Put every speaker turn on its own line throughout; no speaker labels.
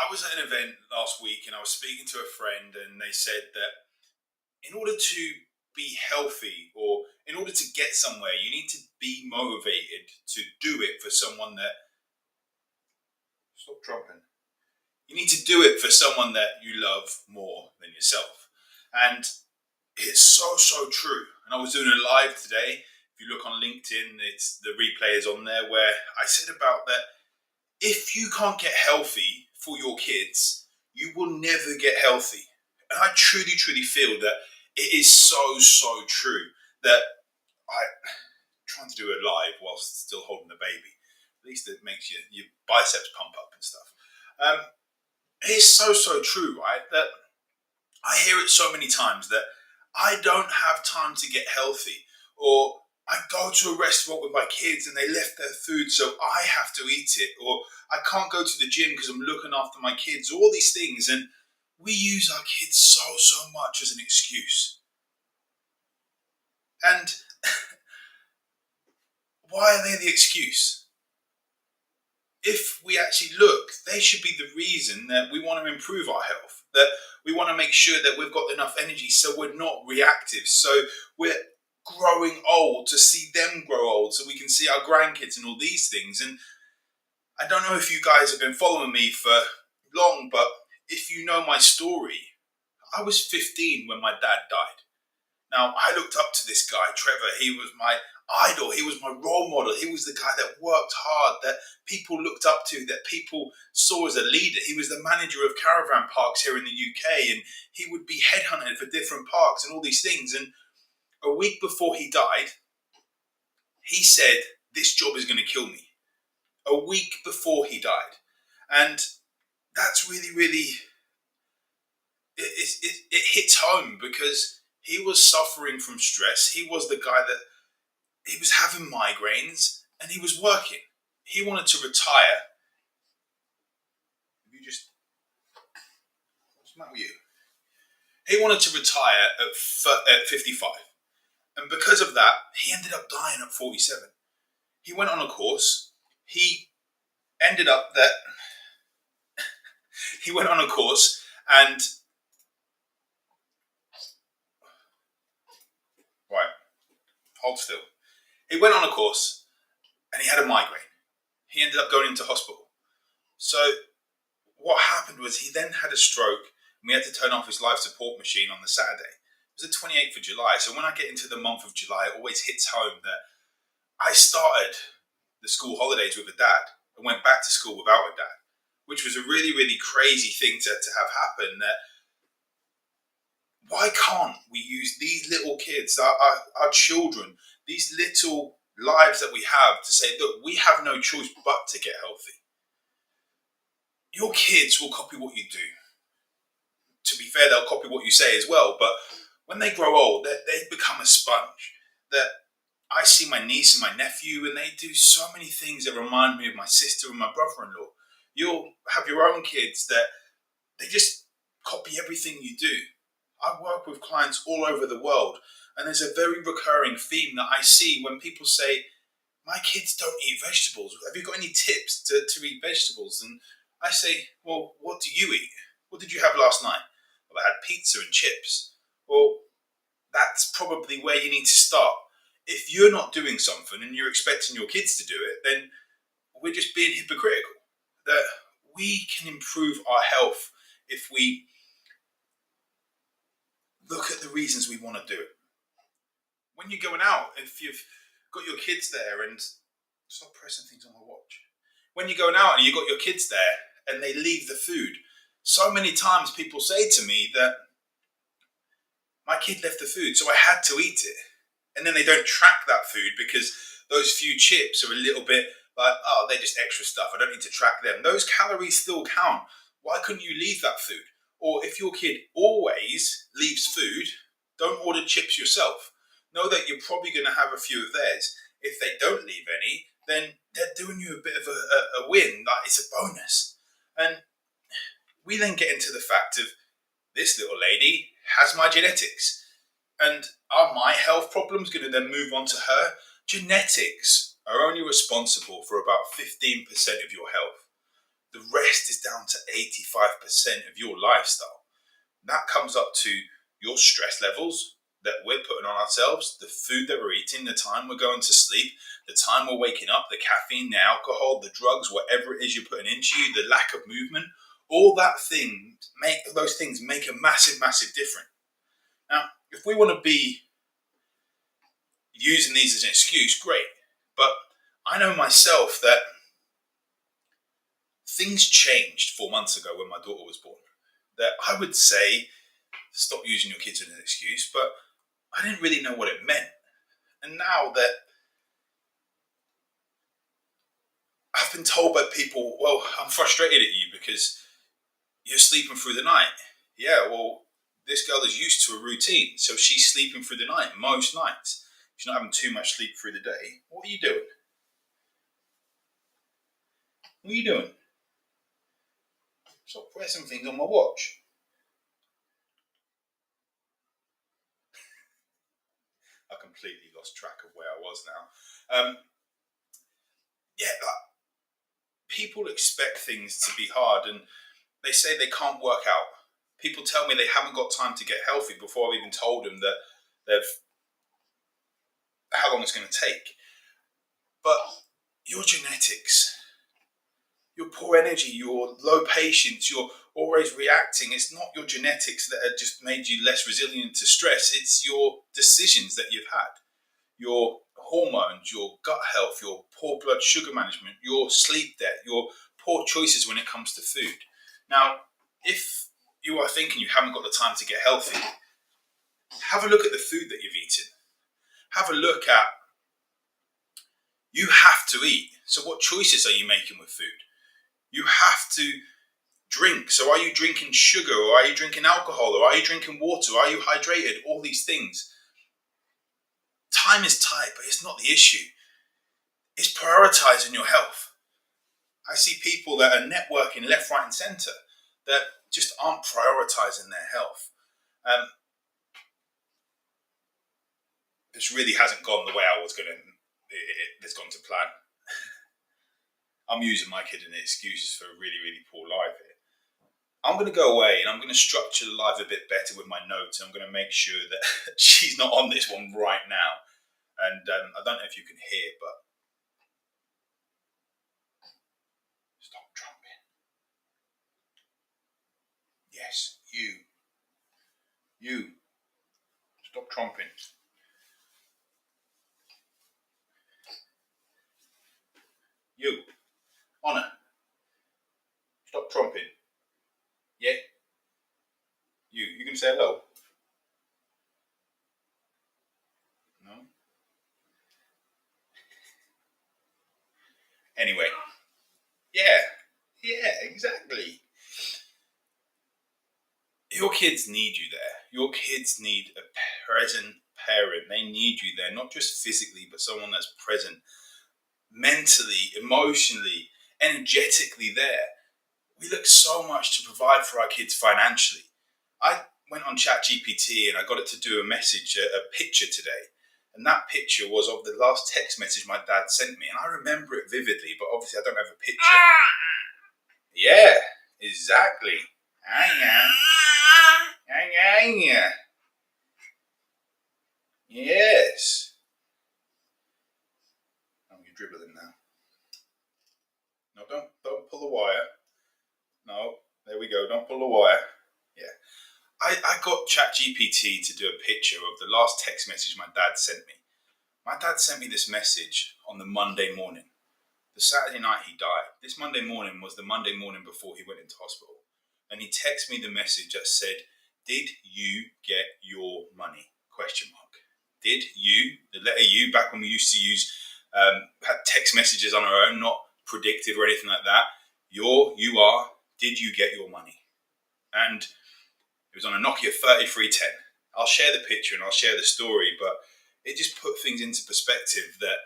I was at an event last week and I was speaking to a friend, and they said that in order to be healthy or in order to get somewhere, you need to be motivated to do it for someone that, stop trumping. You need to do it for someone that you love more than yourself. And it's so true. And I was doing a live today. If you look on LinkedIn, it's the replay is on there where I said about that if you can't get healthy for your kids, you will never get healthy. And I truly feel that it is so true that I trying to do it live whilst still holding the baby. At least it makes your biceps pump up and stuff. Um, it's so true, right? That I hear it so many times that I don't have time to get healthy, or I go to a restaurant with my kids and they left their food, so I have to eat it, or I can't go to the gym because I'm looking after my kids. All these things, and we use our kids so much as an excuse. And why are they the excuse? If we actually look, they should be the reason that we want to improve our health, that we want to make sure that we've got enough energy so we're not reactive, so we're growing old to see them grow old, so we can see our grandkids and all these things. And I don't know if you guys have been following me for long, but if you know my story, I was 15 when my dad died. Now, I looked up to this guy, Trevor. He was my idol. He was my role model. He was the guy that worked hard, that people looked up to, that people saw as a leader. He was the manager of caravan parks here in the UK, and he would be headhunted for different parks and all these things. And a week before he died, he said, "This job is going to kill me." A week before he died. And that's really, it hits home because he was suffering from stress. He was the guy that he was having migraines and he was working. He wanted to retire. What's the matter with you? He wanted to retire at 55. And because of that, he ended up dying at 47. He went on a course. He ended up that he went on a course and right, hold still. He went on a course and he had a migraine. He ended up going into hospital. So what happened was he then had a stroke and we had to turn off his life support machine on the Saturday. It was the 28th of July. So when I get into the month of July, it always hits home that I started the school holidays with a dad and went back to school without a dad, which was a really crazy thing to have happen. That why can't we use these little kids, our children, these little lives that we have to say, look, we have no choice but to get healthy. Your kids will copy what you do. To be fair, they'll copy what you say as well. But when they grow old, they become a sponge. That I see my niece and my nephew, and they do so many things that remind me of my sister and my brother-in-law. You'll have your own kids that they just copy everything you do. I work with clients all over the world, and there's a very recurring theme that I see when people say, my kids don't eat vegetables. Have you got any tips to eat vegetables? And I say, well, what do you eat? What did you have last night? Well, I had pizza and chips. Well, that's probably where you need to start. If you're not doing something and you're expecting your kids to do it, then we're just being hypocritical. That we can improve our health if we look at the reasons we want to do it. When you're going out, if you've got your kids there, and stop pressing things on my watch. When you're going out and you've got your kids there and they leave the food, so many times people say to me that my kid left the food, so I had to eat it. And then they don't track that food because those few chips are a little bit like, oh, they're just extra stuff. I don't need to track them. Those calories still count. Why couldn't you leave that food? Or if your kid always leaves food, don't order chips yourself. Know that you're probably going to have a few of theirs. If they don't leave any, then they're doing you a bit of a win. Like it's a bonus. And we then get into the fact of this little lady has my genetics. And are my health problems going to then move on to her? Genetics are only responsible for about 15% of your health. The rest is down to 85% of your lifestyle. That comes up to your stress levels that we're putting on ourselves, the food that we're eating, the time we're going to sleep, the time we're waking up, the caffeine, the alcohol, the drugs, whatever it is you're putting into you, the lack of movement. All those things make a massive, massive difference. Now, if we want to be using these as an excuse, great. But I know myself that things changed 4 months ago when my daughter was born. That I would say, stop using your kids as an excuse, but I didn't really know what it meant. And now that I've been told by people, well, I'm frustrated at you because you're sleeping through the night. Yeah, well, this girl is used to a routine, so she's sleeping through the night most nights. She's not having too much sleep through the day. What are you doing? What are you doing? Stop pressing things on my watch. I completely lost track of where I was now. People expect things to be hard, and they say they can't work out. People tell me they haven't got time to get healthy before I've even told them that how long it's going to take. But your genetics, your poor energy, your low patience, you're always reacting. It's not your genetics that have just made you less resilient to stress. It's your decisions that you've had, your hormones, your gut health, your poor blood sugar management, your sleep debt, your poor choices when it comes to food. Now, if you are thinking you haven't got the time to get healthy, have a look at the food that you've eaten. Have a look at, you have to eat. So what choices are you making with food? You have to drink. So are you drinking sugar, or are you drinking alcohol, or are you drinking water? Are you hydrated? All these things. Time is tight, but it's not the issue. It's prioritizing your health. I see people that are networking left, right, and center that just aren't prioritizing their health. This really hasn't gone the way I was going to. It's gone to plan. I'm using my kid as excuses for a really, really poor life here. I'm going to go away and I'm going to structure the live a bit better with my notes. And I'm going to make sure that she's not on this one right now. And I don't know if you can hear, but stop trumping. Yes, you, stop trumping. You, Honor, stop trumping. Yeah, you can say hello. No. Anyway, yeah, exactly. Your kids need you there. Your kids need a present parent. They need you there, not just physically, but someone that's present mentally, emotionally, energetically there. We look so much to provide for our kids financially. I went on ChatGPT and I got it to do a picture today. And that picture was of the last text message my dad sent me. And I remember it vividly, but obviously I don't have a picture. Yeah, exactly. Yes. Oh, you're dribbling now. No, don't pull the wire. No, there we go. Don't pull the wire. Yeah. I got ChatGPT to do a picture of the last text message my dad sent me. My dad sent me this message on the Monday morning. The Saturday night he died. This Monday morning was the Monday morning before he went into hospital. And he texted me the message that said, "Did you get your money?" Question mark. Did you, the letter U, back when we used to use had text messages on our own, not predictive or anything like that. You are, did you get your money? And it was on a Nokia 3310. I'll share the picture and I'll share the story, but it just put things into perspective that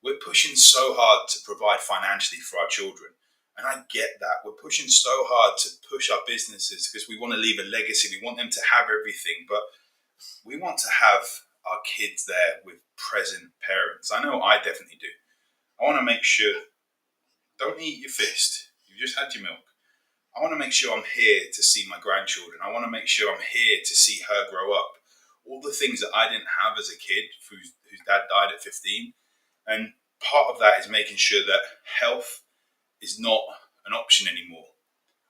we're pushing so hard to provide financially for our children. And I get that. We're pushing so hard to push our businesses because we want to leave a legacy. We want them to have everything, but we want to have our kids there with present parents. I know I definitely do. I want to make sure, don't eat your fist. You've just had your milk. I want to make sure I'm here to see my grandchildren. I want to make sure I'm here to see her grow up. All the things that I didn't have as a kid, whose dad died at 15. And part of that is making sure that health is not an option anymore.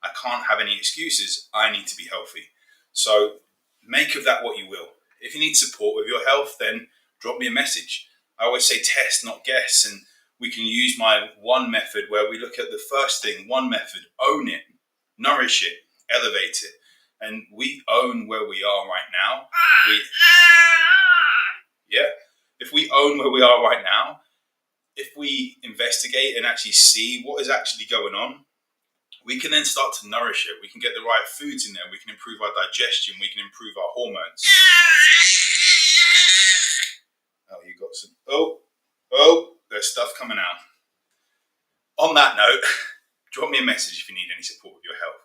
I can't have any excuses. I need to be healthy. So make of that what you will. If you need support with your health, then drop me a message. I always say test, not guess. And we can use my one method where we look at the first thing, one method, own it, nourish it, elevate it. And we own where we are right now. If we own where we are right now, if we investigate and actually see what is actually going on, we can then start to nourish it. We can get the right foods in there. We can improve our digestion. We can improve our hormones. Oh, you got some. There's stuff coming out. On that note, drop me a message if you need any support with your health.